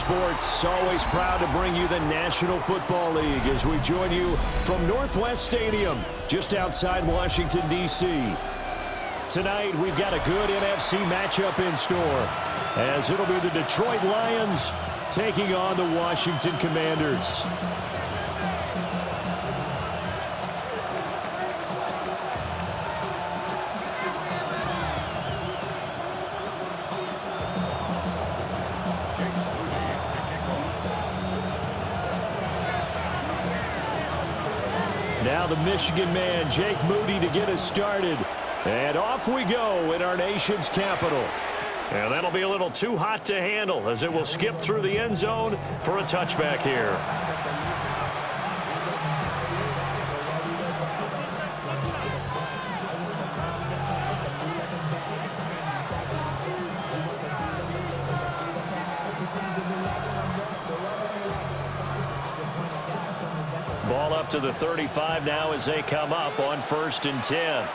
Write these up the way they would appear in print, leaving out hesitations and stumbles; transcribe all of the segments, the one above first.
Sports, always proud to bring you the National Football League as we join you from Northwest Stadium, just outside Washington, D.C. Tonight, we've got a good NFC matchup in store, as it'll be the Detroit Lions taking on the Washington Commanders. Now the Michigan man, Jake Moody, to get us started. And off we go in our nation's capital. And that'll be a little too hot to handle as it will skip through the end zone for a touchback here. Ball up to the 35 now as they come up on 1st and 10.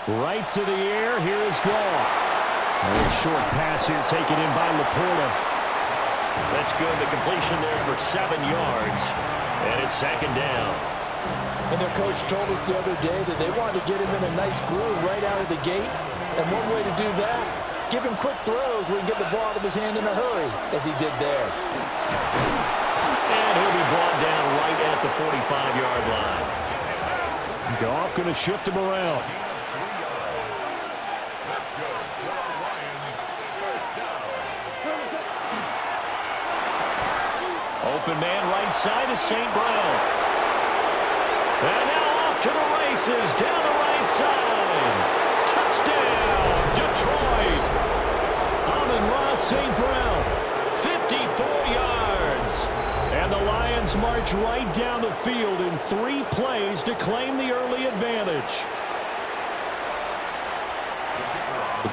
Right to the air. Here is Goff. A short pass here taken in by Laporta. That's good. The completion there for 7 yards. And it's 2nd down. And their coach told us the other day that they wanted to get him in a nice groove right out of the gate. And one way to do that, give him quick throws where he can get the ball out of his hand in a hurry, as he did there. And he'll be brought down right at the 45-yard line. Goff going to shift him around. Open man right side is St. Brown. And now off to the races down the right side. Touchdown, Detroit. Amon-Ra St. Brown. 54 yards. And the Lions march right down the field in 3 plays to claim the early advantage.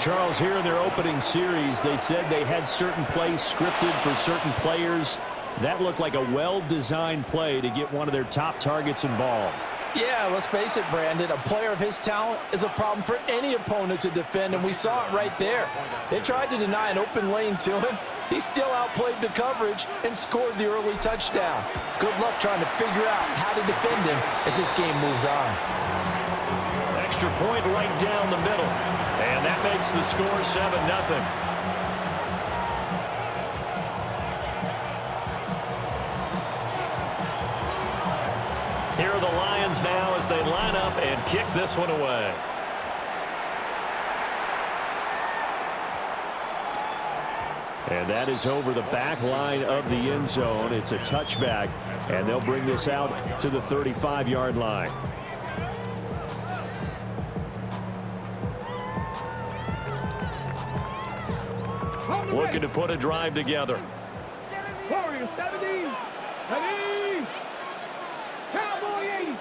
Charles, here in their opening series, they said they had certain plays scripted for certain players. That looked like a well-designed play to get one of their top targets involved. Yeah, let's face it, Brandon. A player of his talent is a problem for any opponent to defend, and we saw it right there. They tried to deny an open lane to him. He still outplayed the coverage and scored the early touchdown. Good luck trying to figure out how to defend him as this game moves on. Extra point right down the middle. And that makes the score 7-0. Here are the Lions now as they line up and kick this one away. And that is over the back line of the end zone. It's a touchback, and they'll bring this out to the 35-yard line. Looking to put a drive together. Warriors 70, ready, Cowboy 80.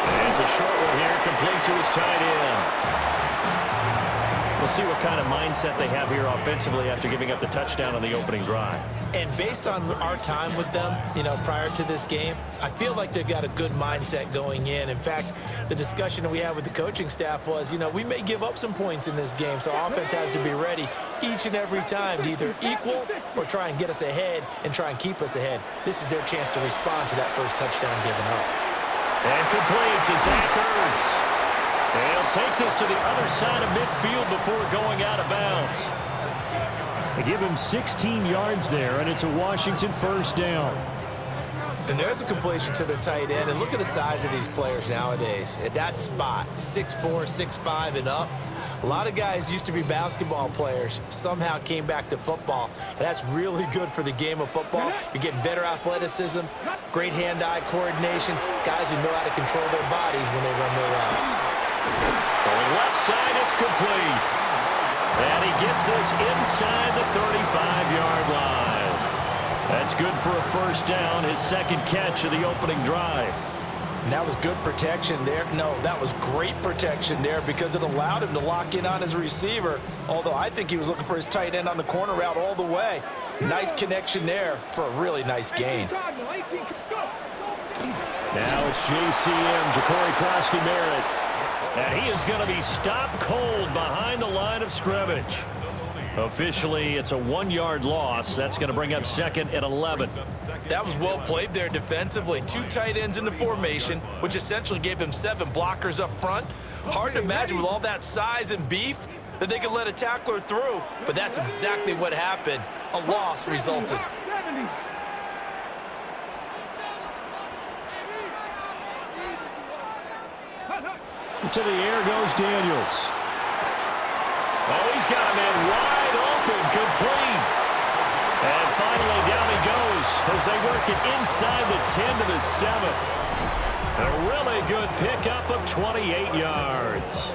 And it's a short one here, complete to his tight end. We'll see what kind of mindset they have here offensively after giving up the touchdown on the opening drive. And based on our time with them, prior to this game, I feel like they've got a good mindset going in. In fact, the discussion that we had with the coaching staff was, we may give up some points in this game, so offense has to be ready each and every time to either equal or try and get us ahead and try and keep us ahead. This is their chance to respond to that first touchdown given up. And complete to Zach Ertz. They'll take this to the other side of midfield before going out of bounds. They give him 16 yards there, and it's a Washington first down. And there's a completion to the tight end. And look at the size of these players nowadays. At that spot, 6'4", 6'5", and up. A lot of guys used to be basketball players, somehow came back to football. And that's really good for the game of football. You're getting better athleticism, great hand-eye coordination, guys who know how to control their bodies when they run their routes. Throwing left side, it's complete. And he gets this inside the 35-yard line. That's good for a first down, his second catch of the opening drive. And that was good protection there. No, that was great protection there because it allowed him to lock in on his receiver, although I think he was looking for his tight end on the corner route all the way. Nice connection there for a really nice gain. Now it's JCM, Ja'Cory Krosky-Merritt. And he is going to be stopped cold behind the line of scrimmage. Officially, it's a 1-yard loss. That's going to bring up 2nd and 11. That was well played there defensively. 2 tight ends in the formation, which essentially gave them 7 blockers up front. Hard to imagine with all that size and beef that they could let a tackler through, but that's exactly what happened. A loss resulted. To the air goes Daniels. Oh, he's got a man wide open, complete. And finally, down he goes as they work it inside the 10 to the 7. A really good pickup of 28 yards.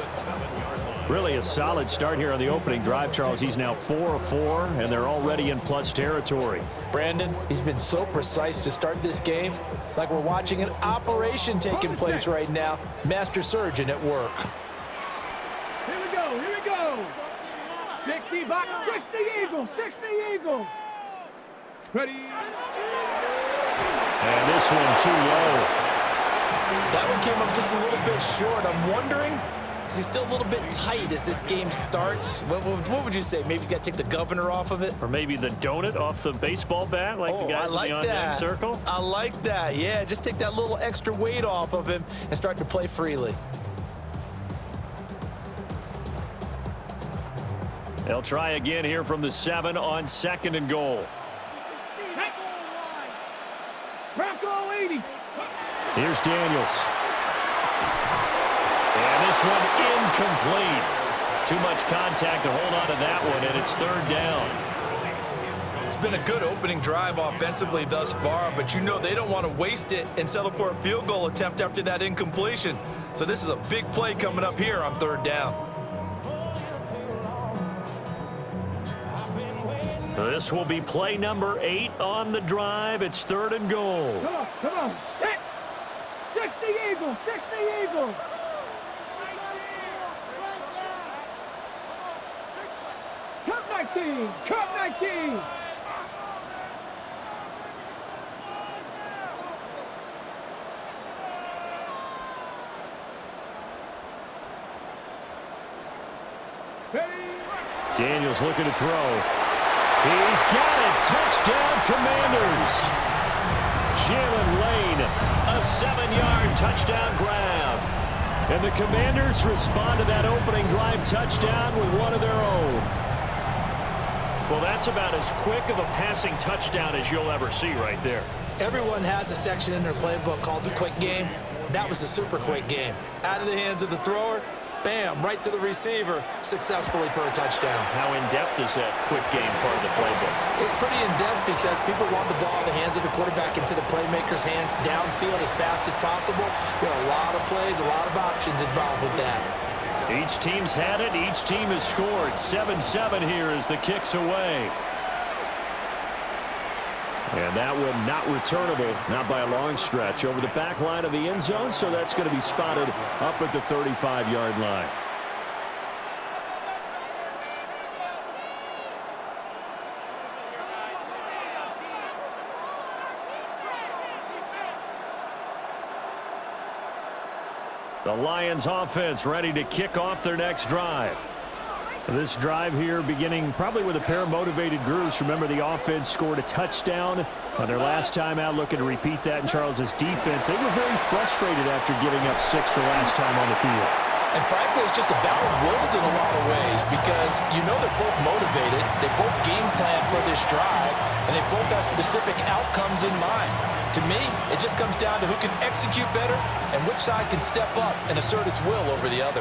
Really a solid start here on the opening drive, Charles. He's now 4 of 4, and they're already in plus territory. Brandon, he's been so precise to start this game, like we're watching an operation taking place right now. Master surgeon at work. Here we go, here we go. 60 back, 60 Eagles, 60 Eagles. Ready. And this one too low. That one came up just a little bit short. I'm wondering, is he still a little bit tight as this game starts? What would you say? Maybe he's got to take the governor off of it? Or maybe the donut off the baseball bat like the guys in the on-deck circle? I like that. Yeah, just take that little extra weight off of him and start to play freely. They'll try again here from the 7 on 2nd and goal. Bronco 80. Here's Daniels. And this one incomplete. Too much contact to hold on to that one, and it's 3rd down. It's been a good opening drive offensively thus far, but you know they don't want to waste it and settle for a field goal attempt after that incompletion. So this is a big play coming up here on 3rd down. This will be play number 8 on the drive. It's 3rd and goal. Come on. 60 Eagles, 60 Eagles. Cup 19, Cup 19. Daniels looking to throw. He's got it. Touchdown, Commanders. Jalen Lane, a 7-yard touchdown grab. And the Commanders respond to that opening drive touchdown with one of their own. Well, that's about as quick of a passing touchdown as you'll ever see right there. Everyone has a section in their playbook called the quick game. That was a super quick game. Out of the hands of the thrower, bam, right to the receiver, successfully for a touchdown. How in-depth is that quick game part of the playbook? It's pretty in-depth because people want the ball in the hands of the quarterback into the playmaker's hands downfield as fast as possible. There are a lot of plays, a lot of options involved with that. Each team's had it. Each team has scored. 7-7 here as the kick's away. And that one not returnable, not by a long stretch, over the back line of the end zone, so that's going to be spotted up at the 35-yard line. The Lions offense ready to kick off their next drive. This drive here beginning probably with a pair of motivated groups. Remember, the offense scored a touchdown on their last time out, looking to repeat that in Charles's defense. They were very frustrated after giving up 6 the last time on the field. And frankly, it's just a battle of wills in a lot of ways because you know they're both motivated. They both game plan for this drive, and they both have specific outcomes in mind. To me, it just comes down to who can execute better and which side can step up and assert its will over the other.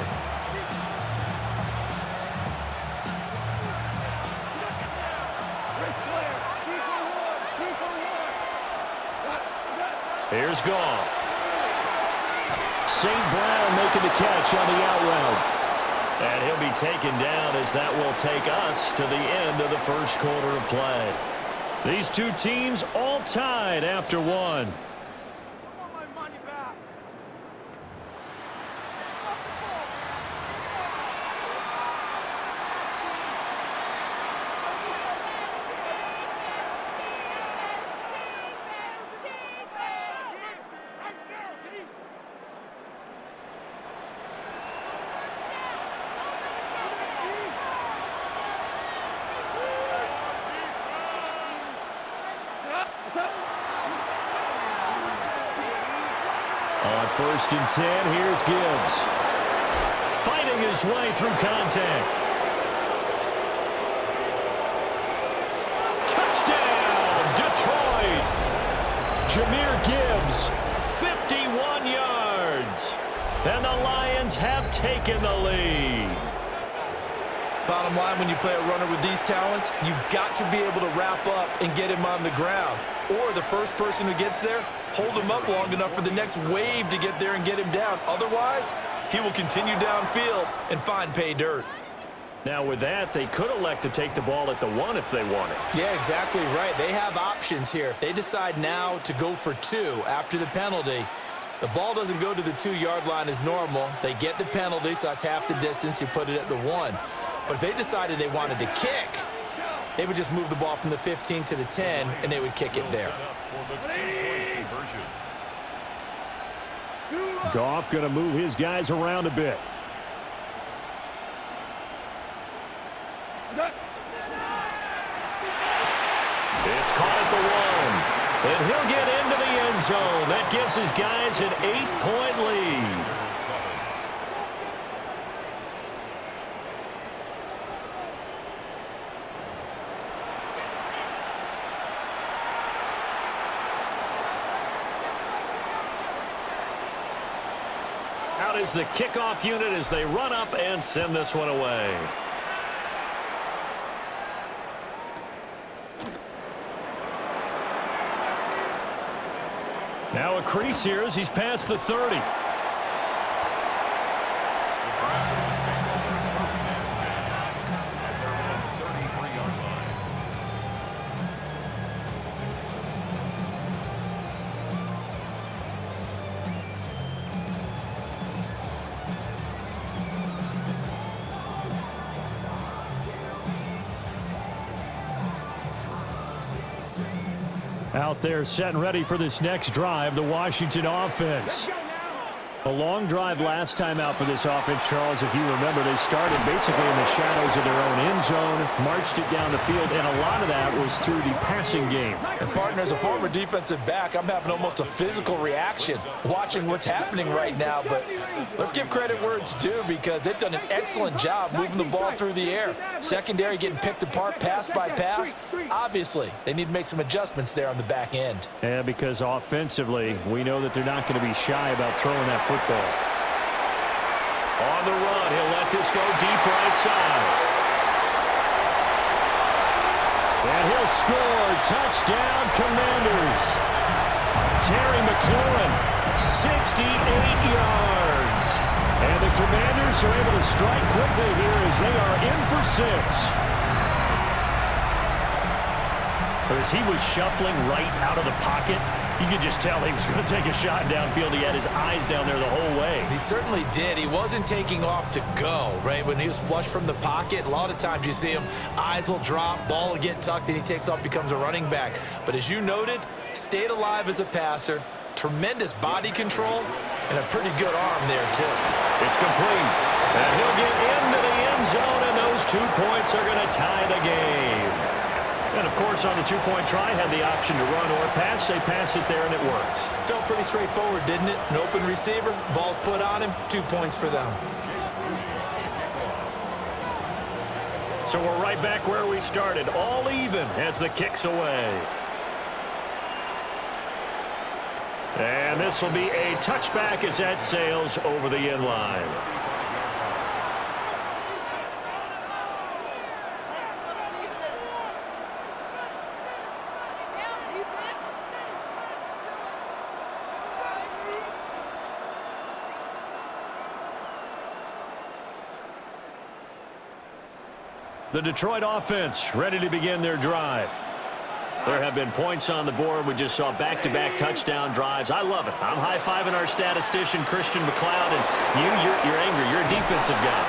Here's Goff. St. Brown making the catch on the out route. And he'll be taken down as that will take us to the end of the first quarter of play. These two teams all tied after one. 1st and 10. Here's Gibbs. Fighting his way through contact. Touchdown, Detroit. Jahmyr Gibbs. 51 yards. And the Lions have taken the lead. Bottom line, when you play a runner with these talents, you've got to be able to wrap up and get him on the ground. Or the first person who gets there, hold him up long enough for the next wave to get there and get him down. Otherwise, he will continue downfield and find pay dirt. Now with that, they could elect to take the ball at the 1 if they wanted. Yeah, exactly right. They have options here. If they decide now to go for 2 after the penalty, the ball doesn't go to the 2-yard line as normal. They get the penalty, so that's half the distance. You put it at the 1. But if they decided they wanted to kick, they would just move the ball from the 15 to the 10, and they would kick it there. Goff going to move his guys around a bit. It's caught at the 1. And he'll get into the end zone. That gives his guys an 8-point lead. Out is the kickoff unit as they run up and send this one away. Now a crease here as he's past the 30. Out there set and ready for this next drive, the Washington offense. A long drive last time out for this offense, Charles. If you remember, they started basically in the shadows of their own end zone, marched it down the field, and a lot of that was through the passing game. And partner, as a former defensive back, I'm having almost a physical reaction watching what's happening right now. But let's give credit where it's due, because they've done an excellent job moving the ball through the air. Secondary getting picked apart pass by pass. Obviously, they need to make some adjustments there on the back end. Yeah, because offensively, we know that they're not going to be shy about throwing that football. On the run, he'll let this go deep right side. And he'll score. Touchdown, Commanders. Terry McLaurin, 68 yards. And the Commanders are able to strike quickly here as they are in for 6. As he was shuffling right out of the pocket, you could just tell he was going to take a shot downfield. He had his eyes down there the whole way. He certainly did. He wasn't taking off to go, right? When he was flush from the pocket, a lot of times you see him, eyes will drop, ball will get tucked, and he takes off, becomes a running back. But as you noted, stayed alive as a passer, tremendous body control, and a pretty good arm there, too. It's complete. And he'll get into the end zone, and those 2 points are going to tie the game. And, of course, on the 2-point try, had the option to run or pass. They pass it there, and it works. Felt pretty straightforward, didn't it? An open receiver, ball's put on him, 2 points for them. So we're right back where we started, all even as the kick's away. And this will be a touchback as that sails over the end line. The Detroit offense ready to begin their drive. There have been points on the board. We just saw back-to-back touchdown drives. I love it. I'm high-fiving our statistician, Christian McLeod, and you're angry. You're a defensive guy.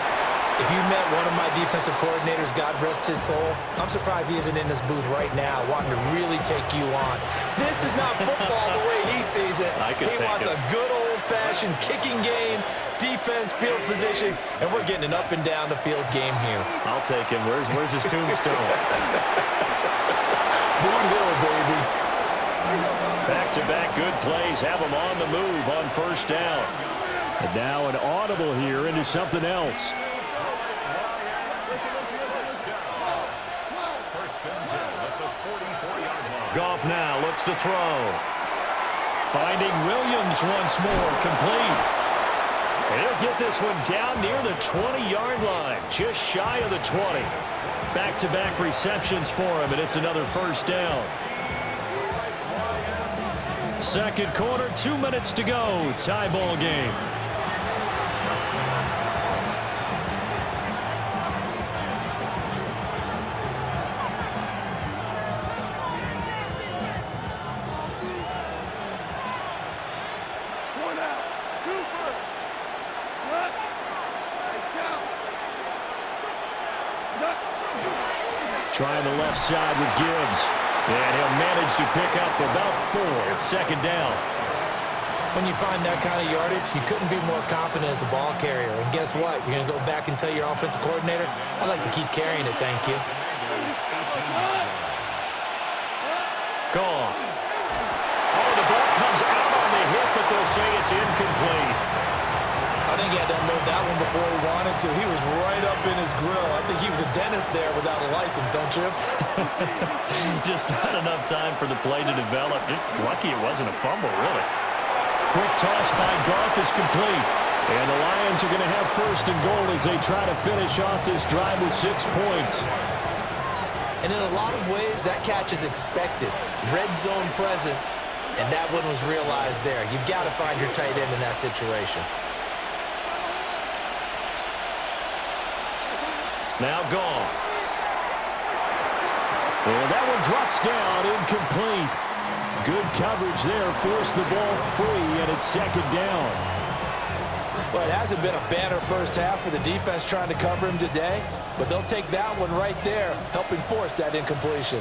If you met one of my defensive coordinators, God rest his soul, I'm surprised he isn't in this booth right now wanting to really take you on. This is not football the way he sees it. He wants a good old-fashioned kicking game, defense, field position, and we're getting an up-and-down-the-field game here. I'll take him. Where's his tombstone? Boot Hill, baby. Back-to-back good plays have them on the move on first down. And now an audible here into something else. Goff now looks to throw. Finding Williams once more, complete. And he'll get this one down near the 20-yard line, just shy of the 20. Back-to-back receptions for him, and it's another first down. Second quarter, 2 minutes to go. Tie ball game. Trying the left side with Gibbs. And he'll manage to pick up about 4. It's second down. When you find that kind of yardage, you couldn't be more confident as a ball carrier. And guess what? You're going to go back and tell your offensive coordinator, I'd like to keep carrying it, thank you. Goff. Oh, the ball comes out on the hit, but they'll say it's incomplete. I think he had to unload that one before he wanted to. He was right up in his grill. I think he was a dentist there without a license, don't you? Just not enough time for the play to develop. Just lucky it wasn't a fumble, really. Quick toss by Goff is complete. And the Lions are going to have first and goal as they try to finish off this drive with 6 points. And in a lot of ways, that catch is expected. Red zone presence, and that one was realized there. You've got to find your tight end in that situation. Now Goff. And that one drops down, incomplete. Good coverage there, forced the ball free, and it's second down. Well, it hasn't been a banner first half for the defense trying to cover him today, but they'll take that one right there, helping force that incompletion.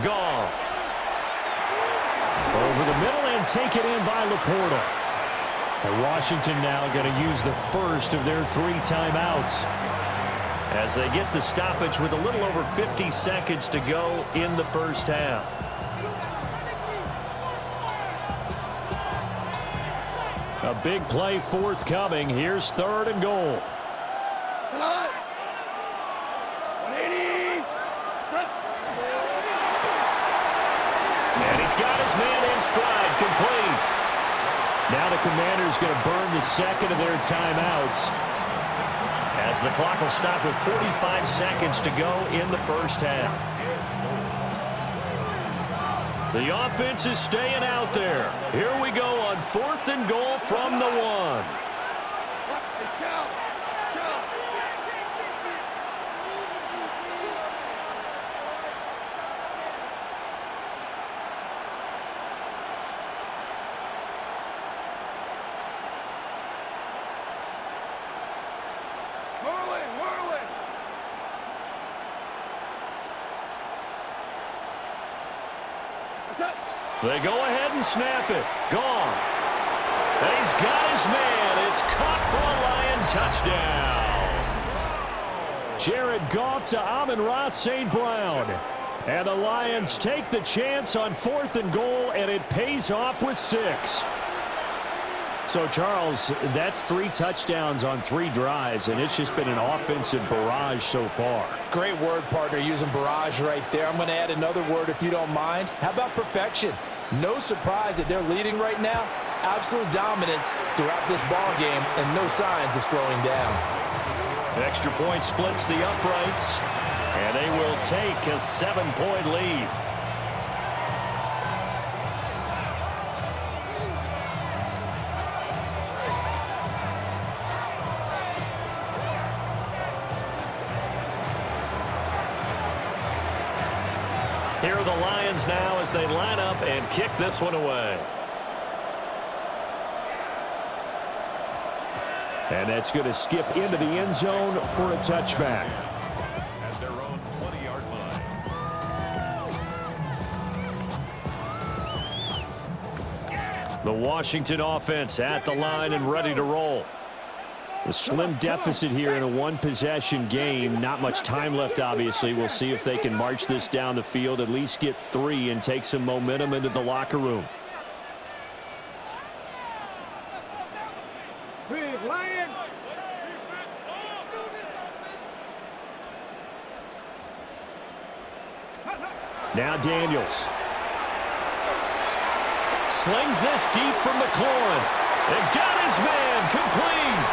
Goff. Over the middle and take it in by Laporta. And Washington now going to use the first of their 3 timeouts. As they get the stoppage with a little over 50 seconds to go in the first half. A big play forthcoming. Here's third and goal. And he's got his man in stride, complete. Now the Commanders going to burn the second of their timeouts. As the clock will stop with 45 seconds to go in the first half. The offense is staying out there. Here we go on 4th and goal from the 1. They go ahead and snap it. Goff. And he's got his man. It's caught for a Lion touchdown. Jared Goff to Amon-Ra St. Brown. And the Lions take the chance on 4th and goal, and it pays off with 6. So, Charles, that's 3 touchdowns on 3 drives, and it's just been an offensive barrage so far. Great word, partner, using barrage right there. I'm going to add another word if you don't mind. How about perfection? No surprise that they're leading right now. Absolute dominance throughout this ball game and no signs of slowing down. Extra point splits the uprights, and they will take a 7-point lead. Here are the Lions now as they line up and kick this one away. And that's going to skip into the end zone for a touchback. At their own 20-yard line. The Washington offense at the line and ready to roll. A slim deficit here in a one-possession game. Not much time left, obviously. We'll see if they can march this down the field, at least get 3 and take some momentum into the locker room. Big Lion. Now Daniels. Slings this deep from McLaurin. And got his man complete.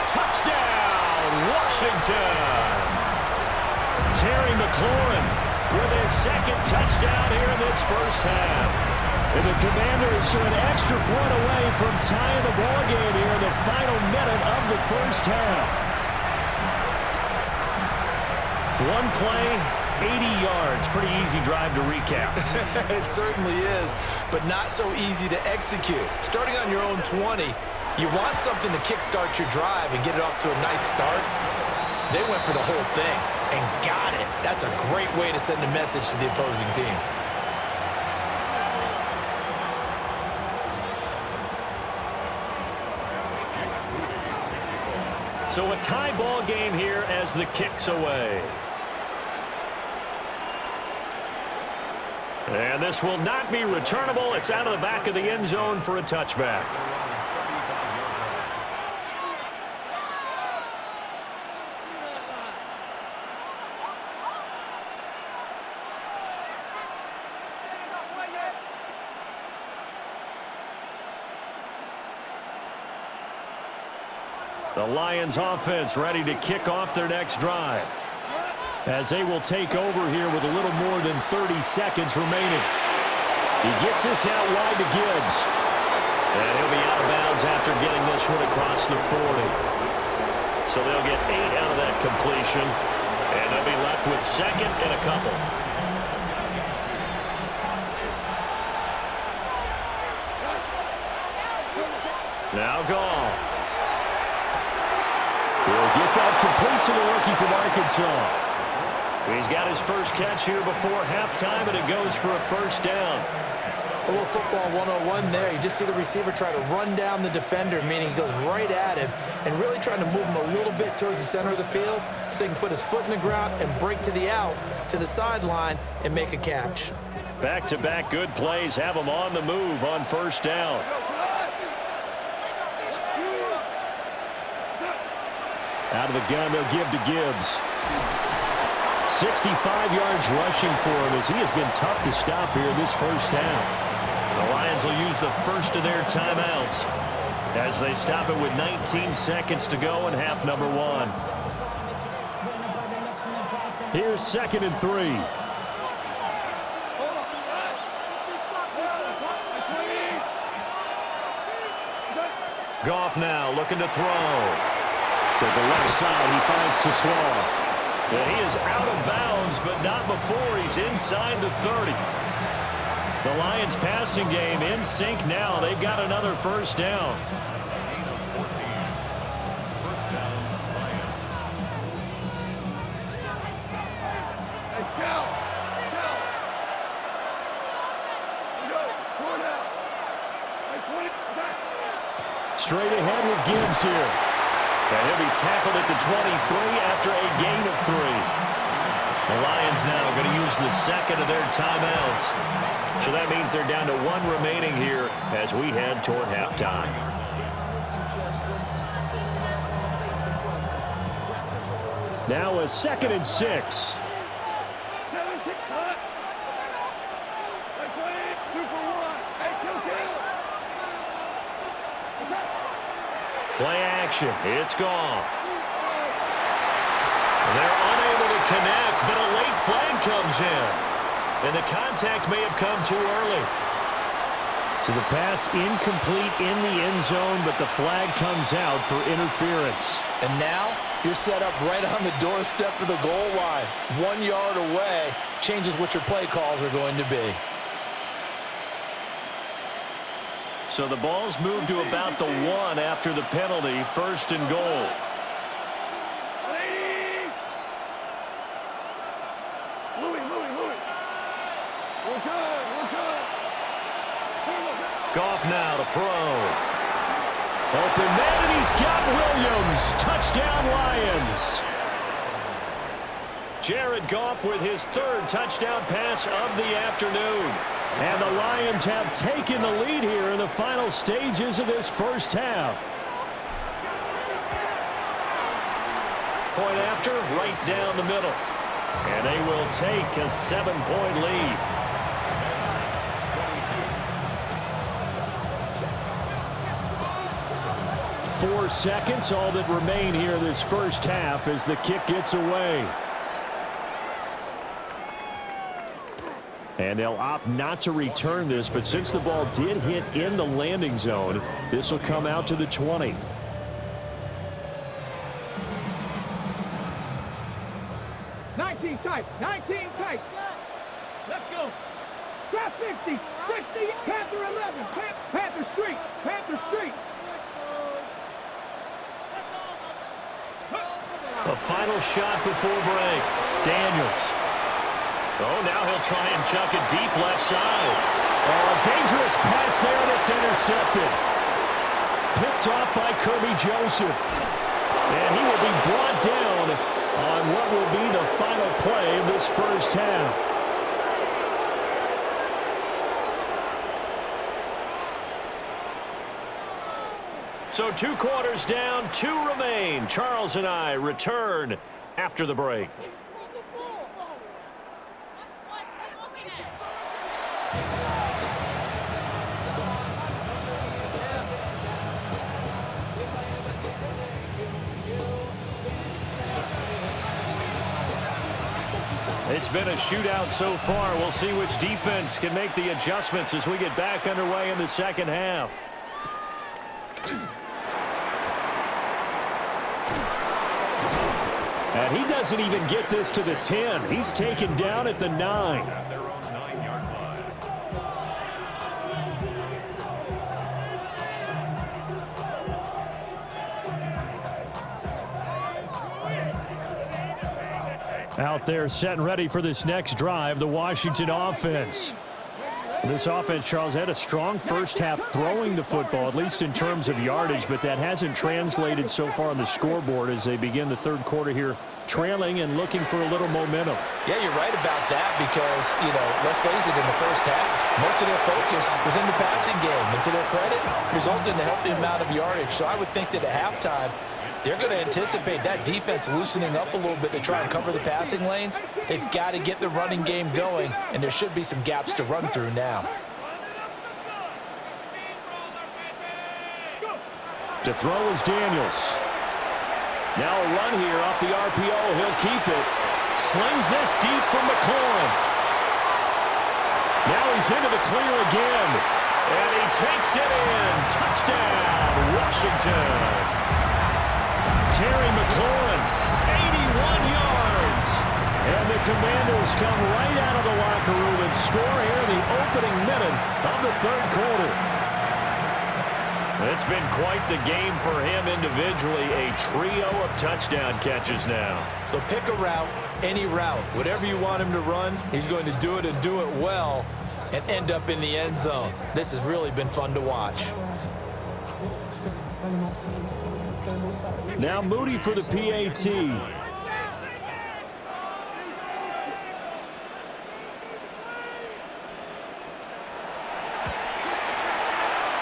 Touchdown, Washington. Terry McLaurin with his second touchdown here in this first half. And the Commanders are an extra point away from tying the ball game here in the final minute of the first half. One play, 80 yards. Pretty easy drive to recap. It certainly is, but not so easy to execute. Starting on your own 20, you want something to kickstart your drive and get it off to a nice start. They went for the whole thing and got it. That's a great way to send a message to the opposing team. So a tie ball game here as the kick's away. And this will not be returnable. It's out of the back of the end zone for a touchback. The Lions offense ready to kick off their next drive, as they will take over here with a little more than 30 seconds remaining. He gets this out wide to Gibbs. And he'll be out of bounds after getting this one across the 40. So they'll get 8 out of that completion. And they'll be left with second and a couple. Now Goff. He'll get that complete to the rookie from Arkansas. He's got his first catch here before halftime, and it goes for a first down. A little football 101 there. You just see the receiver try to run down the defender, meaning he goes right at him and really trying to move him a little bit towards the center of the field so he can put his foot in the ground and break to the out, to the sideline, and make a catch. Back-to-back good plays have him on the move on first down. Out of the gun, they'll give to Gibbs. 65 yards rushing for him as he has been tough to stop here in this first half. The Lions will use the first of their timeouts as they stop it with 19 seconds to go in half number 1. Here's 2nd and 3. Goff now looking to throw. To the left side, he finds Tesla. And he is out of bounds, but not before he's inside the 30. The Lions passing game in sync now. They've got another first down. Straight ahead with Gibbs here. And he'll be tackled at the 23 after a gain of 3. The Lions now going to use the second of their timeouts. So that means they're down to 1 remaining here as we head toward halftime. Now a 2nd and 6. Play action. It's Goff. They're unable to connect, but a late flag comes in. And the contact may have come too early. So the pass incomplete in the end zone, but the flag comes out for interference. And now you're set up right on the doorstep of the goal line. 1 yard away changes what your play calls are going to be. So the ball's moved to about the 1 after the penalty, 1st and goal. Goff now to throw. Open man, and he's got Williams. Touchdown, Lions. Jared Goff with his third touchdown pass of the afternoon. And the Lions have taken the lead here in the final stages of this first half. Point after, right down the middle. And they will take a 7-point lead. Four seconds, all that remain here this first half as the kick gets away. And they'll opt not to return this, but since the ball did hit in the landing zone, this will come out to the 20. Tight, 19 tight. Let's go. Trap 50, 60, Panther 11, Panther Street, Panther Street. A final shot before break. Daniels. Oh, now he'll try and chuck it deep left side. Oh, a dangerous pass there, and it's intercepted. Picked off by Kirby Joseph. And he will be brought down on what will be the final play of this first half. So 2 quarters down, 2 remain. Charles and I return after the break. It's been a shootout so far. We'll see which defense can make the adjustments as we get back underway in the second half. And he doesn't even get this to the 10. He's taken down at the 9. Out there set and ready for this next drive, the Washington offense. This offense, Charles, had a strong first half throwing the football, at least in terms of yardage, but that hasn't translated so far on the scoreboard as they begin the third quarter here, trailing and looking for a little momentum. Yeah, you're right about that because, let's face it, in the first half, most of their focus was in the passing game. And to their credit, resulted in a healthy amount of yardage. So I would think that at halftime, they're going to anticipate that defense loosening up a little bit to try and cover the passing lanes. They've got to get the running game going, and there should be some gaps to run through now. To throw is Daniels. Now a run here off the RPO. He'll keep it. Slings this deep from McLaurin. Now he's into the clear again. And he takes it in. Touchdown, Washington. Terry McLaurin, 81 yards. And the Commanders come right out of the locker room and score here in the opening minute of the third quarter. It's been quite the game for him individually. A trio of touchdown catches now. So pick a route, any route. Whatever you want him to run, he's going to do it and do it well and end up in the end zone. This has really been fun to watch. Now Moody for the PAT.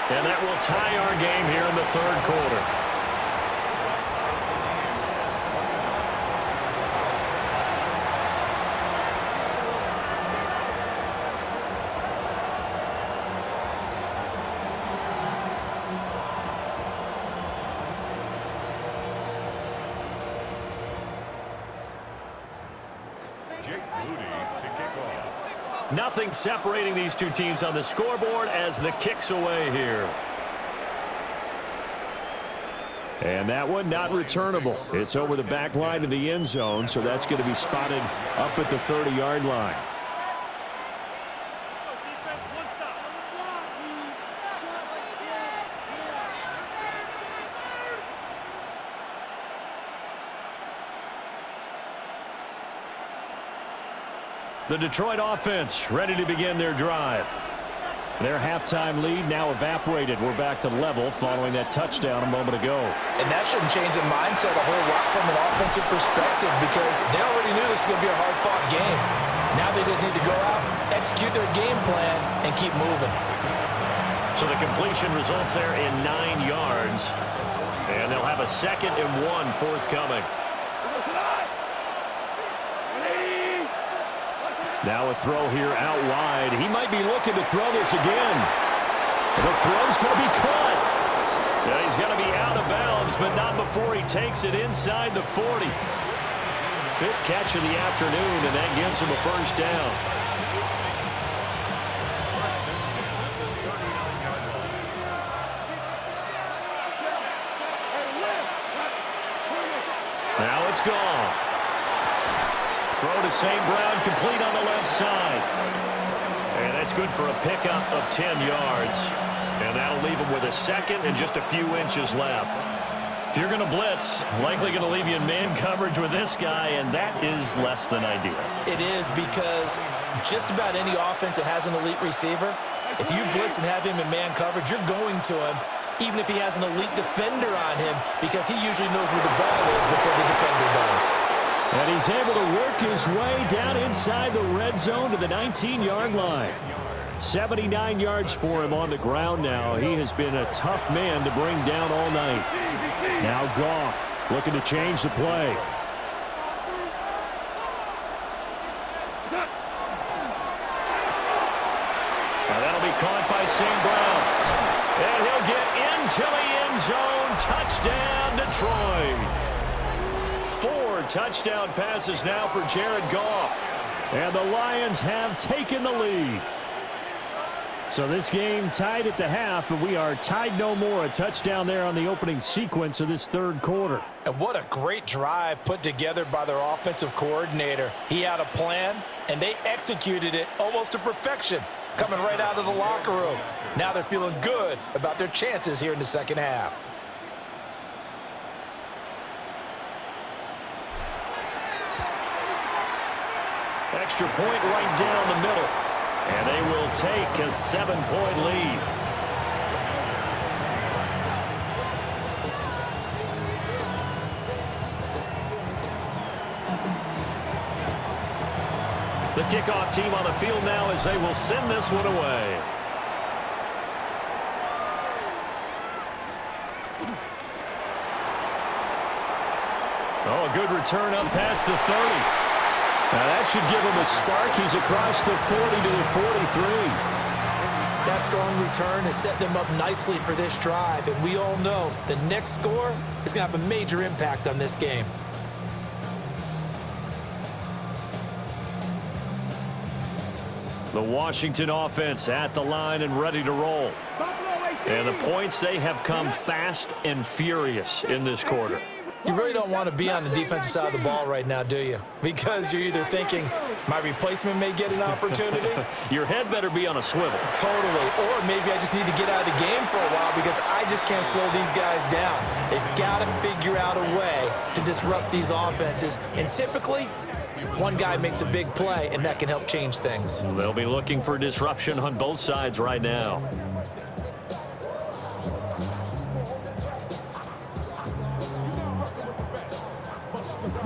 And that will tie our game here in the third quarter. Nothing separating these two teams on the scoreboard as the kick's away here. And that one not returnable. It's over the back line of the end zone, so that's going to be spotted up at the 30-yard line. The Detroit offense ready to begin their drive. Their halftime lead now evaporated. We're back to level following that touchdown a moment ago. And that shouldn't change the mindset a whole lot from an offensive perspective because they already knew this was going to be a hard-fought game. Now they just need to go out, execute their game plan, and keep moving. So the completion results there in 9 yards. And they'll have a 2nd and 1 forthcoming. Now a throw here out wide. He might be looking to throw this again. The throw's going to be caught. Yeah, he's going to be out of bounds, but not before he takes it inside the 40. 5th catch of the afternoon, and that gives him a first down. Now it's gone. Throw to St. Brown, complete on the left side. And that's good for a pickup of 10 yards. And that'll leave him with a 2nd and just a few inches left. If you're going to blitz, likely going to leave you in man coverage with this guy, and that is less than ideal. It is because just about any offense that has an elite receiver, if you blitz and have him in man coverage, you're going to him, even if he has an elite defender on him, because he usually knows where the ball is before the defender does. And he's able to work his way down inside the red zone to the 19-yard line. 79 yards for him on the ground now. He has been a tough man to bring down all night. Now Goff looking to change the play. Now that'll be caught by St. Brown. And he'll get into the end zone. Touchdown, Detroit. 4 touchdown passes now for Jared Goff. And the Lions have taken the lead. So this game tied at the half, but we are tied no more. A touchdown there on the opening sequence of this third quarter. And what a great drive put together by their offensive coordinator. He had a plan, and they executed it almost to perfection, coming right out of the locker room. Now they're feeling good about their chances here in the second half. Extra point right down the middle. And they will take a 7-point lead. The kickoff team on the field now as they will send this one away. Oh, a good return up past the 30. Now that should give him a spark. He's across the 40 to the 43. That strong return has set them up nicely for this drive, and we all know the next score is going to have a major impact on this game. The Washington offense at the line and ready to roll. And the points, they have come fast and furious in this quarter. You really don't want to be on the defensive side of the ball right now, do you? Because you're either thinking, my replacement may get an opportunity. Your head better be on a swivel. Totally. Or maybe I just need to get out of the game for a while because I just can't slow these guys down. They've got to figure out a way to disrupt these offenses. And typically, one guy makes a big play, and that can help change things. They'll be looking for disruption on both sides right now.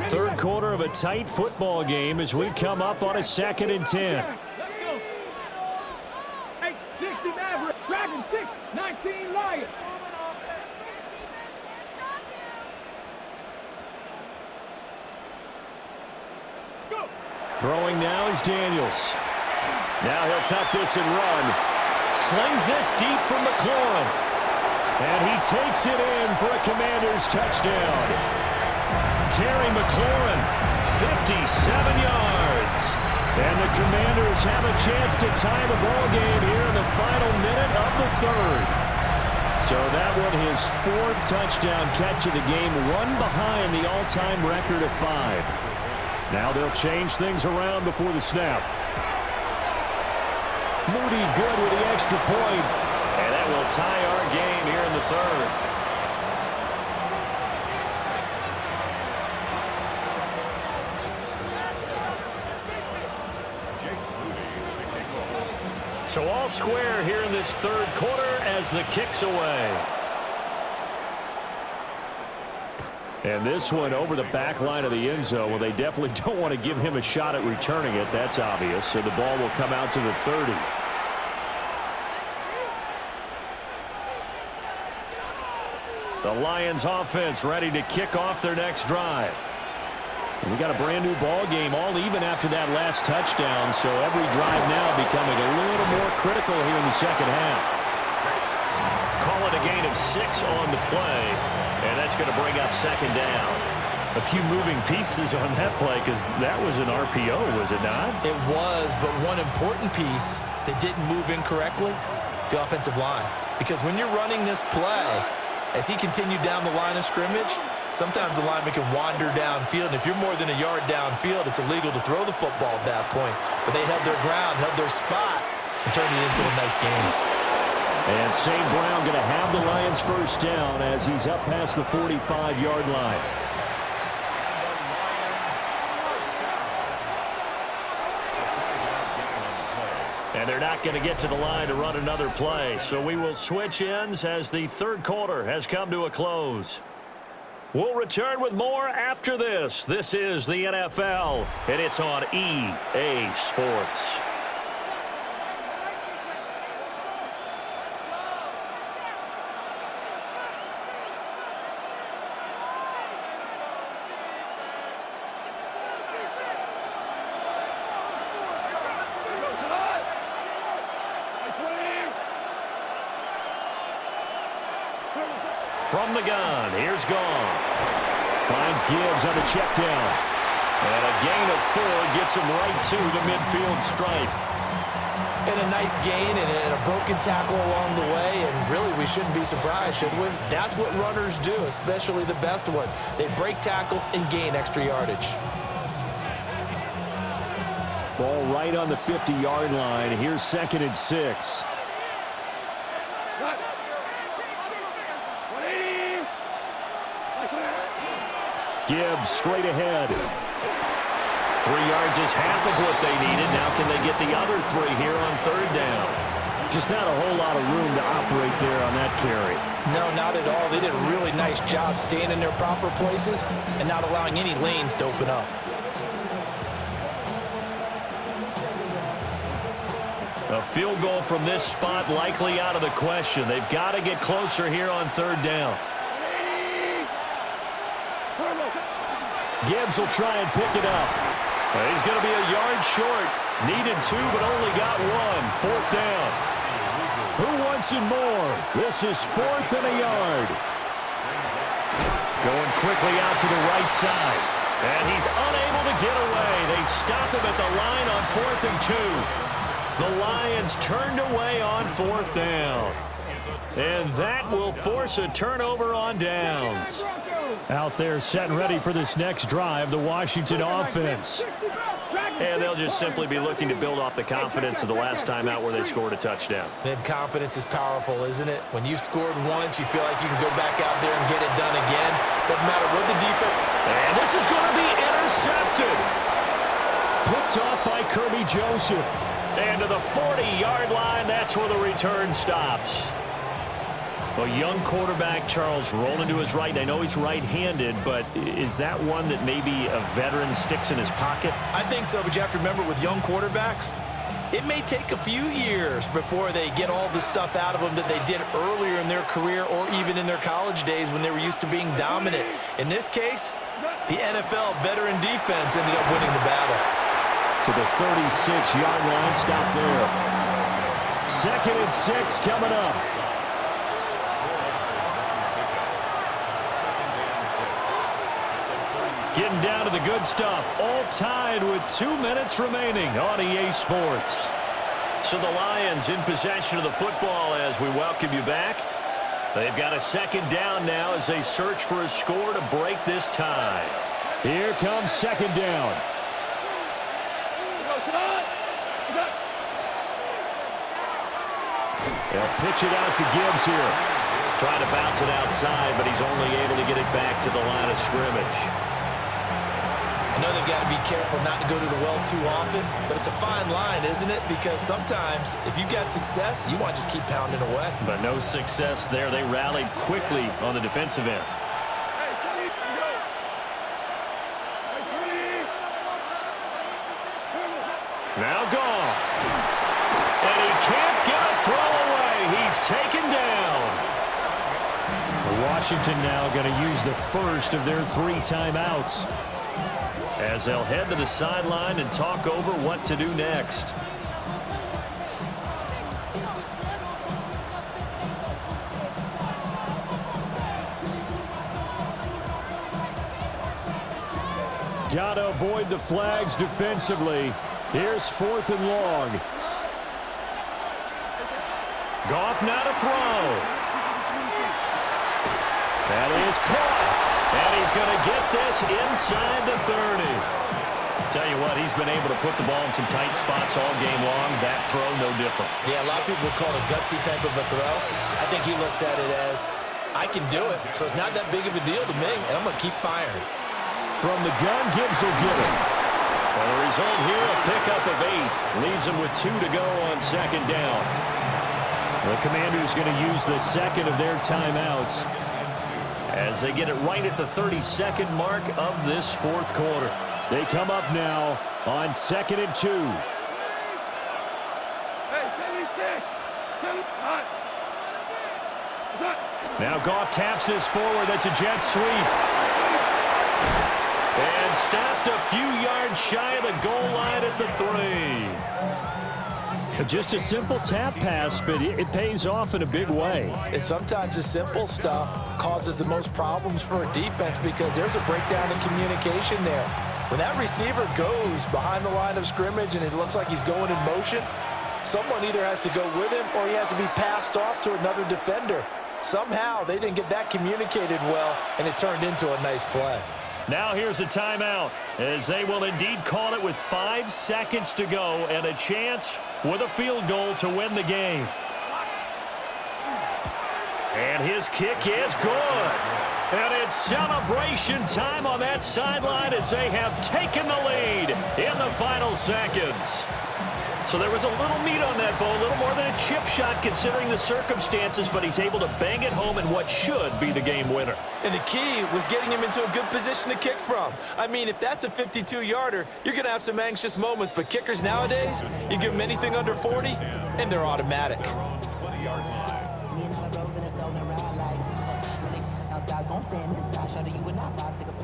Third quarter of a tight football game as we come up on a 2nd and 10. Let's go. 860 Maverick. Dragon 6, 19 Lions. Let's go. Throwing now is Daniels. Now he'll tuck this and run. Slings this deep from McLaurin. And he takes it in for a Commanders touchdown. Terry McLaurin, 57 yards. And the Commanders have a chance to tie the ball game here in the final minute of the third. So that one his 4th touchdown catch of the game, one behind the all-time record of 5. Now they'll change things around before the snap. Moody good with the extra point. And that will tie our game here in the third. So all square here in this third quarter as the kick's away. And this one over the back line of the end zone. Well, they definitely don't want to give him a shot at returning it. That's obvious. So the ball will come out to the 30. The Lions offense ready to kick off their next drive. We got a brand new ball game, all even after that last touchdown. So every drive now becoming a little more critical here in the second half. Call it a gain of 6 on the play, and that's going to bring up second down. A few moving pieces on that play because that was an RPO, was it not? It was, but one important piece that didn't move incorrectly, the offensive line. Because when you're running this play, as he continued down the line of scrimmage, sometimes the lineman can wander downfield, and if you're more than a yard downfield, it's illegal to throw the football at that point. But they held their ground, held their spot, and turned it into a nice game. And St. Brown going to have the Lions first down as he's up past the 45-yard line. And they're not going to get to the line to run another play. So we will switch ends as the third quarter has come to a close. We'll return with more after this. This is the NFL, and it's on EA Sports. From the gun, here's Goff. Finds Gibbs on the check down. And a gain of 4 gets him right to the midfield stripe. And a nice gain and a broken tackle along the way, and really we shouldn't be surprised, should we? That's what runners do, especially the best ones. They break tackles and gain extra yardage. Ball right on the 50-yard line. Here's 2nd and 6. Gibbs straight ahead. 3 yards is half of what they needed. Now can they get the other 3 here on third down? Just not a whole lot of room to operate there on that carry. No, not at all. They did a really nice job staying in their proper places and not allowing any lanes to open up. A field goal from this spot likely out of the question. They've got to get closer here on third down. Gibbs will try and pick it up. He's going to be a yard short. Needed 2, but only got 1. Fourth down. Who wants it more? This is 4th and a yard. Going quickly out to the right side. And he's unable to get away. They stop him at the line on 4th and 2. The Lions turned away on 4th down. And that will force a turnover on downs. Out there set and ready for this next drive, the Washington offense. And they'll just simply be looking to build off the confidence of the last time out where they scored a touchdown. Then confidence is powerful, isn't it? When you've scored once, you feel like you can go back out there and get it done again. Doesn't matter what the defense. And this is going to be intercepted. Picked off by Kirby Joseph. And to the 40-yard line, that's where the return stops. A young quarterback, Charles, rolling to his right. I know he's right-handed, but is that one that maybe a veteran sticks in his pocket? I think so, but you have to remember with young quarterbacks, it may take a few years before they get all the stuff out of them that they did earlier in their career or even in their college days when they were used to being dominant. In this case, the NFL veteran defense ended up winning the battle. To the 36-yard line, stop there. 2nd and 6 coming up. Getting down to the good stuff. All tied with 2 minutes remaining on EA Sports. So the Lions in possession of the football as we welcome you back. They've got a second down now as they search for a score to break this tie. Here comes second down. They'll pitch it out to Gibbs here. Trying to bounce it outside, but he's only able to get it back to the line of scrimmage. I know they've got to be careful not to go to the well too often, but it's a fine line, isn't it? Because sometimes if you've got success, you want to just keep pounding away. But no success there. They rallied quickly on the defensive end. Now Goff. And he can't get a throw away. He's taken down. Washington now going to use the first of their 3 timeouts, as they'll head to the sideline and talk over what to do next. got to avoid the flags defensively. Here's 4th and long. Goff now to throw. That is caught. And he's going to get this inside the 30. Tell you what, he's been able to put the ball in some tight spots all game long. That throw, no different. Yeah, a lot of people would call it a gutsy type of a throw. I think he looks at it as, I can do it, so it's not that big of a deal to me, and I'm going to keep firing. From the gun, Gibbs will get it. Well, the result here, a pickup of 8. Leaves him with 2 to go on 2nd down. The Commanders going to use the second of their timeouts, as they get it right at the 32nd mark of this 4th quarter. They come up now on 2nd and 2. Now Goff taps this forward. That's a jet sweep. And stopped a few yards shy of the goal line at the 3. Just a simple tap pass, but it pays off in a big way. And sometimes the simple stuff causes the most problems for a defense because there's a breakdown in communication there. When that receiver goes behind the line of scrimmage and it looks like he's going in motion, someone either has to go with him or he has to be passed off to another defender. Somehow they didn't get that communicated well, and it turned into a nice play. Now here's a timeout, as they will indeed call it with 5 seconds to go and a chance with a field goal to win the game. And his kick is good. And it's celebration time on that sideline as they have taken the lead in the final seconds. So there was a little meat on that ball, a little more than a chip shot considering the circumstances, but he's able to bang it home in what should be the game winner. And the key was getting him into a good position to kick from. I mean, if that's a 52-yarder, you're going to have some anxious moments, but kickers nowadays, you give them anything under 40, and they're automatic.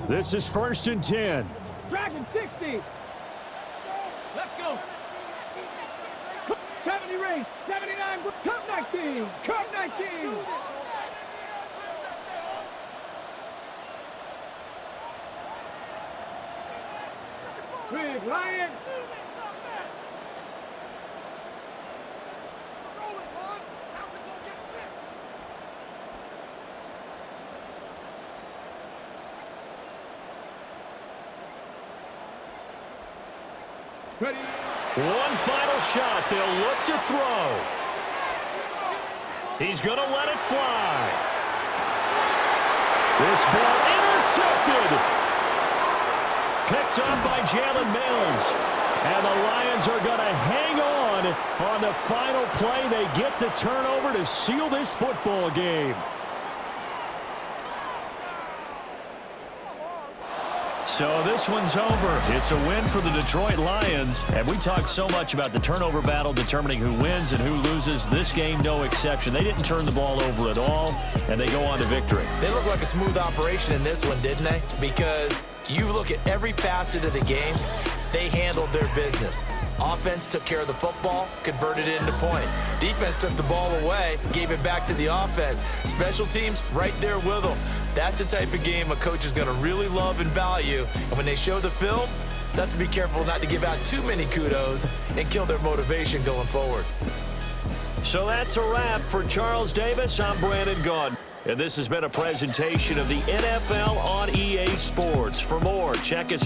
This is 1st and 10. Dragon 60. Let's go. 70 race, 79, cut 19, cut 19. Big Lion. Ready. One final shot. They'll look to throw. He's going to let it fly. This ball intercepted. Picked up by Jalen Mills. And the Lions are going to hang on the final play. They get the turnover to seal this football game. So this one's over. It's a win for the Detroit Lions. And we talked so much about the turnover battle determining who wins and who loses. This game, no exception. They didn't turn the ball over at all, and they go on to victory. They look like a smooth operation in this one, didn't they? Because you look at every facet of the game, they handled their business. Offense took care of the football, converted it into points. Defense took the ball away, gave it back to the offense. Special teams right there with them. That's the type of game a coach is going to really love and value. And when they show the film, they have to be careful not to give out too many kudos and kill their motivation going forward. So that's a wrap for Charles Davis. I'm Brandon Gaudin. And this has been a presentation of the NFL on EA Sports. For more, check us out.